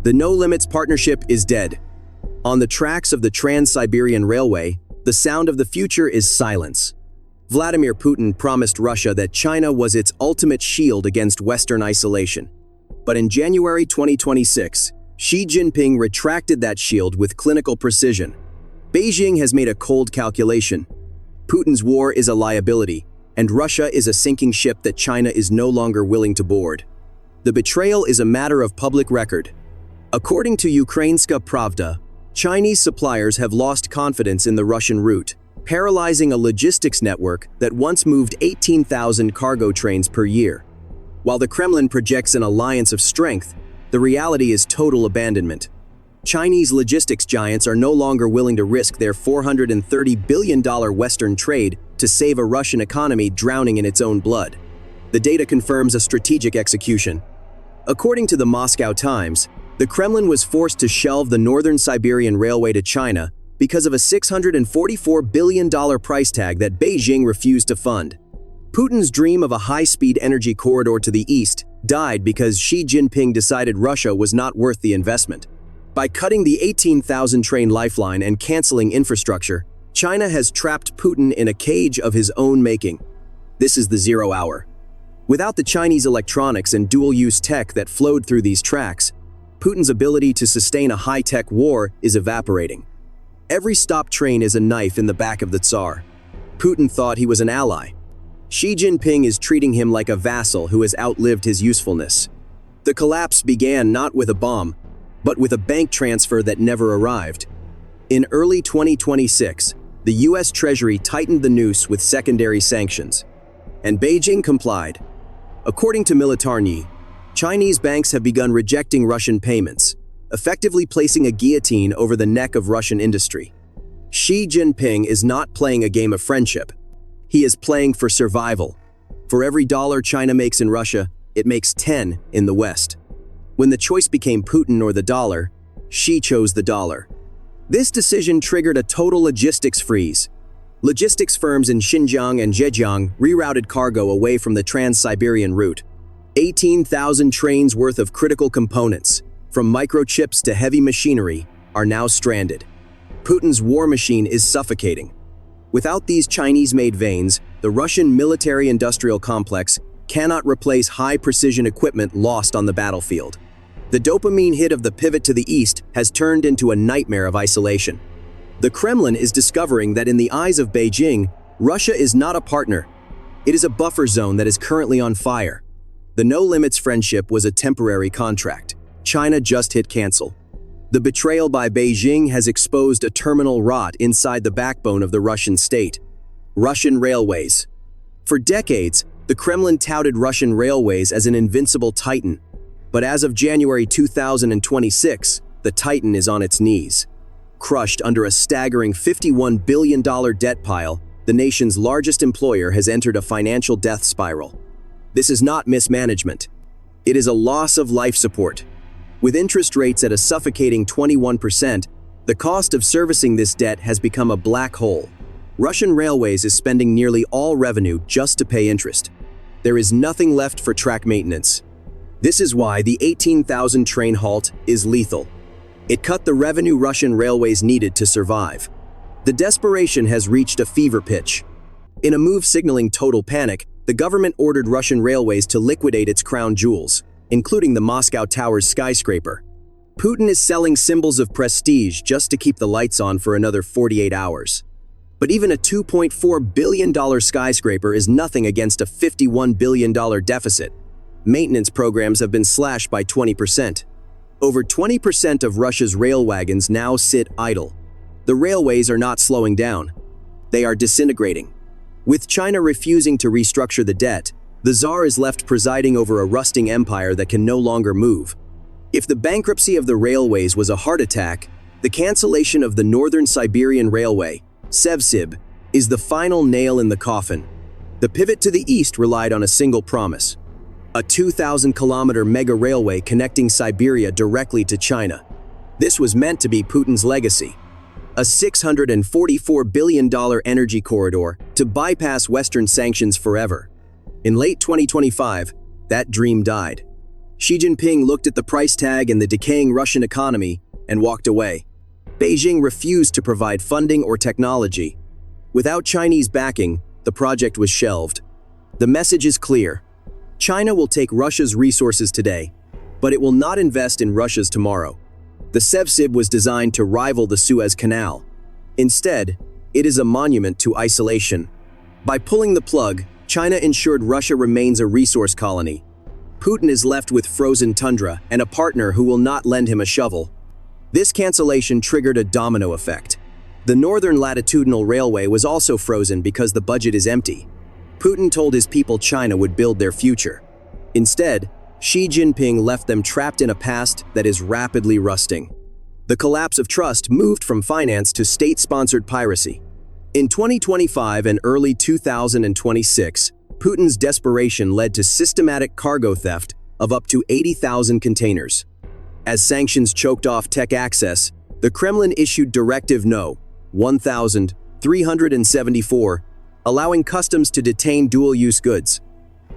The No Limits partnership is dead. On the tracks of the Trans-Siberian Railway, the sound of the future is silence. Vladimir Putin promised Russia that China was its ultimate shield against Western isolation. But in January 2026, Xi Jinping retracted that shield with clinical precision. Beijing has made a cold calculation. Putin's war is a liability, and Russia is a sinking ship that China is no longer willing to board. The betrayal is a matter of public record. According to Ukrainska Pravda, Chinese suppliers have lost confidence in the Russian route, paralyzing a logistics network that once moved 18,000 cargo trains per year. While the Kremlin projects an alliance of strength, the reality is total abandonment. Chinese logistics giants are no longer willing to risk their $430 billion Western trade to save a Russian economy drowning in its own blood. The data confirms a strategic execution. According to the Moscow Times, the Kremlin was forced to shelve the Northern Siberian Railway to China because of a $644 billion price tag that Beijing refused to fund. Putin's dream of a high-speed energy corridor to the east died because Xi Jinping decided Russia was not worth the investment. By cutting the 18,000 train lifeline and canceling infrastructure, China has trapped Putin in a cage of his own making. This is the 0 hour. Without the Chinese electronics and dual-use tech that flowed through these tracks, Putin's ability to sustain a high-tech war is evaporating. Every stopped train is a knife in the back of the Tsar. Putin thought he was an ally. Xi Jinping is treating him like a vassal who has outlived his usefulness. The collapse began not with a bomb, but with a bank transfer that never arrived. In early 2026, the US Treasury tightened the noose with secondary sanctions, and Beijing complied. According to Militarny, Chinese banks have begun rejecting Russian payments, effectively placing a guillotine over the neck of Russian industry. Xi Jinping is not playing a game of friendship. He is playing for survival. For every dollar China makes in Russia, it makes 10 in the West. When the choice became Putin or the dollar, Xi chose the dollar. This decision triggered a total logistics freeze. Logistics firms in Xinjiang and Zhejiang rerouted cargo away from the Trans-Siberian route. 18,000 trains worth of critical components, from microchips to heavy machinery, are now stranded. Putin's war machine is suffocating. Without these Chinese-made veins, the Russian military-industrial complex cannot replace high-precision equipment lost on the battlefield. The dopamine hit of the pivot to the east has turned into a nightmare of isolation. The Kremlin is discovering that in the eyes of Beijing, Russia is not a partner. It is a buffer zone that is currently on fire. The No Limits friendship was a temporary contract. China just hit cancel. The betrayal by Beijing has exposed a terminal rot inside the backbone of the Russian state. Russian railways. For decades, the Kremlin touted Russian railways as an invincible titan. But as of January 2026, the titan is on its knees. Crushed under a staggering $51 billion debt pile, the nation's largest employer has entered a financial death spiral. This is not mismanagement. It is a loss of life support. With interest rates at a suffocating 21%, the cost of servicing this debt has become a black hole. Russian Railways is spending nearly all revenue just to pay interest. There is nothing left for track maintenance. This is why the 18,000 train halt is lethal. It cut the revenue Russian railways needed to survive. The desperation has reached a fever pitch. In a move signaling total panic, the government ordered Russian railways to liquidate its crown jewels, including the Moscow Tower's skyscraper. Putin is selling symbols of prestige just to keep the lights on for another 48 hours. But even a $2.4 billion skyscraper is nothing against a $51 billion deficit. Maintenance programs have been slashed by 20%. Over 20% of Russia's rail wagons now sit idle. The railways are not slowing down. They are disintegrating. With China refusing to restructure the debt, the Tsar is left presiding over a rusting empire that can no longer move. If the bankruptcy of the railways was a heart attack, the cancellation of the Northern Siberian Railway, Sevsib, is the final nail in the coffin. The pivot to the east relied on a single promise: a 2,000-kilometer mega railway connecting Siberia directly to China. This was meant to be Putin's legacy. A $644 billion energy corridor to bypass Western sanctions forever. In late 2025, that dream died. Xi Jinping looked at the price tag and the decaying Russian economy and walked away. Beijing refused to provide funding or technology. Without Chinese backing, the project was shelved. The message is clear. China will take Russia's resources today, but it will not invest in Russia's tomorrow. The Trans-Siberian was designed to rival the Suez Canal. Instead, it is a monument to isolation. By pulling the plug, China ensured Russia remains a resource colony. Putin is left with frozen tundra and a partner who will not lend him a shovel. This cancellation triggered a domino effect. The Northern Latitudinal Railway was also frozen because the budget is empty. Putin told his people China would build their future. Instead, Xi Jinping left them trapped in a past that is rapidly rusting. The collapse of trust moved from finance to state-sponsored piracy. In 2025 and early 2026, Putin's desperation led to systematic cargo theft of up to 80,000 containers. As sanctions choked off tech access, the Kremlin issued Directive No. 1374, allowing customs to detain dual-use goods.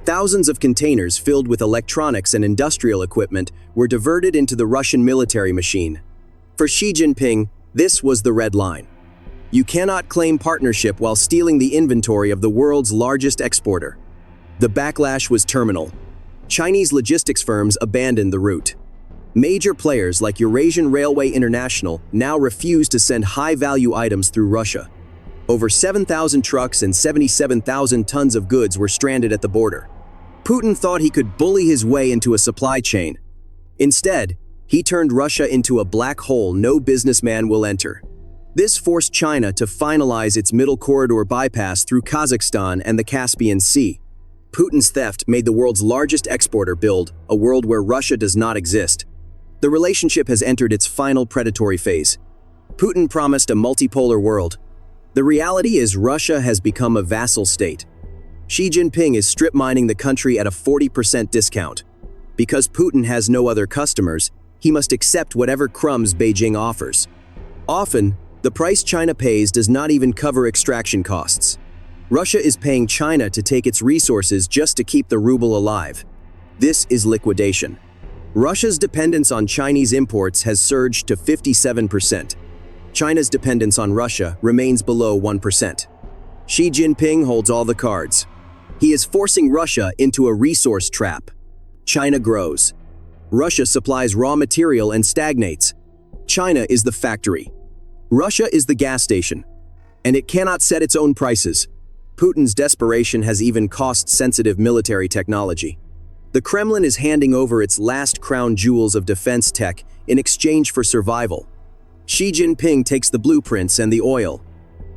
Thousands of containers filled with electronics and industrial equipment were diverted into the Russian military machine. For Xi Jinping, this was the red line. You cannot claim partnership while stealing the inventory of the world's largest exporter. The backlash was terminal. Chinese logistics firms abandoned the route. Major players like Eurasian Railway International now refuse to send high-value items through Russia. Over 7,000 trucks and 77,000 tons of goods were stranded at the border. Putin thought he could bully his way into a supply chain. Instead, he turned Russia into a black hole no businessman will enter. This forced China to finalize its middle corridor bypass through Kazakhstan and the Caspian Sea. Putin's theft made the world's largest exporter build a world where Russia does not exist. The relationship has entered its final predatory phase. Putin promised a multipolar world. The reality is Russia has become a vassal state. Xi Jinping is strip mining the country at a 40% discount. Because Putin has no other customers, he must accept whatever crumbs Beijing offers. Often, the price China pays does not even cover extraction costs. Russia is paying China to take its resources just to keep the ruble alive. This is liquidation. Russia's dependence on Chinese imports has surged to 57%. China's dependence on Russia remains below 1%. Xi Jinping holds all the cards. He is forcing Russia into a resource trap. China grows. Russia supplies raw material and stagnates. China is the factory. Russia is the gas station. And it cannot set its own prices. Putin's desperation has even cost sensitive military technology. The Kremlin is handing over its last crown jewels of defense tech in exchange for survival. Xi Jinping takes the blueprints and the oil.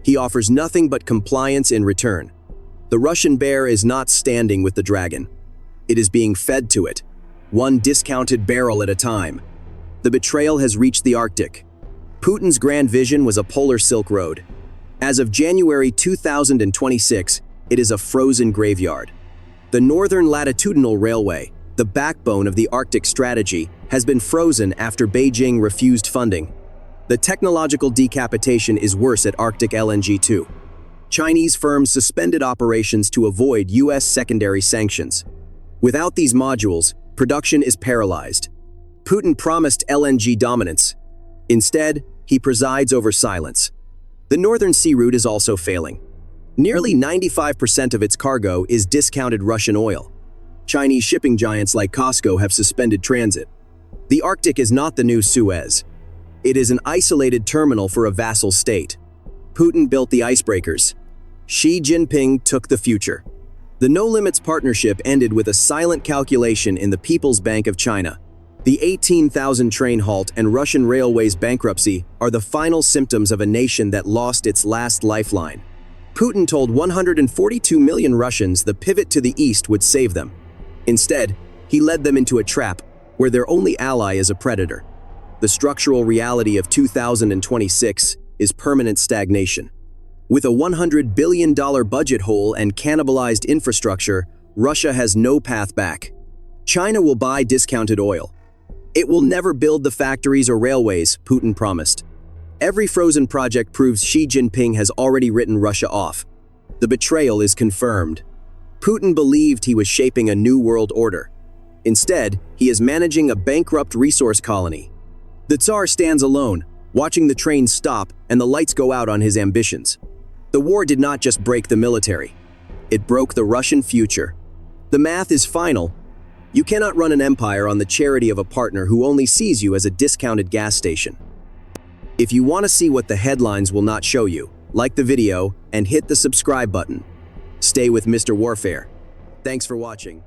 He offers nothing but compliance in return. The Russian bear is not standing with the dragon. It is being fed to it, one discounted barrel at a time. The betrayal has reached the Arctic. Putin's grand vision was a polar Silk Road. As of January 2026, it is a frozen graveyard. The Northern Latitudinal Railway, the backbone of the Arctic strategy, has been frozen after Beijing refused funding. The technological decapitation is worse at Arctic LNG too. Chinese firms suspended operations to avoid US secondary sanctions. Without these modules, production is paralyzed. Putin promised LNG dominance. Instead, he presides over silence. The Northern Sea route is also failing. Nearly 95% of its cargo is discounted Russian oil. Chinese shipping giants like COSCO have suspended transit. The Arctic is not the new Suez. It is an isolated terminal for a vassal state. Putin built the icebreakers. Xi Jinping took the future. The No Limits partnership ended with a silent calculation in the People's Bank of China. The 18,000 train halt and Russian Railways bankruptcy are the final symptoms of a nation that lost its last lifeline. Putin told 142 million Russians the pivot to the east would save them. Instead, he led them into a trap where their only ally is a predator. The structural reality of 2026 is permanent stagnation. With a $100 billion budget hole and cannibalized infrastructure, Russia has no path back. China will buy discounted oil. It will never build the factories or railways Putin promised. Every frozen project proves Xi Jinping has already written Russia off. The betrayal is confirmed. Putin believed he was shaping a new world order. Instead, he is managing a bankrupt resource colony. The Tsar stands alone, watching the train stop and the lights go out on his ambitions. The war did not just break the military. It broke the Russian future. The math is final. You cannot run an empire on the charity of a partner who only sees you as a discounted gas station. If you want to see what the headlines will not show you, like the video and hit the subscribe button. Stay with MrWarfare. Thanks for watching.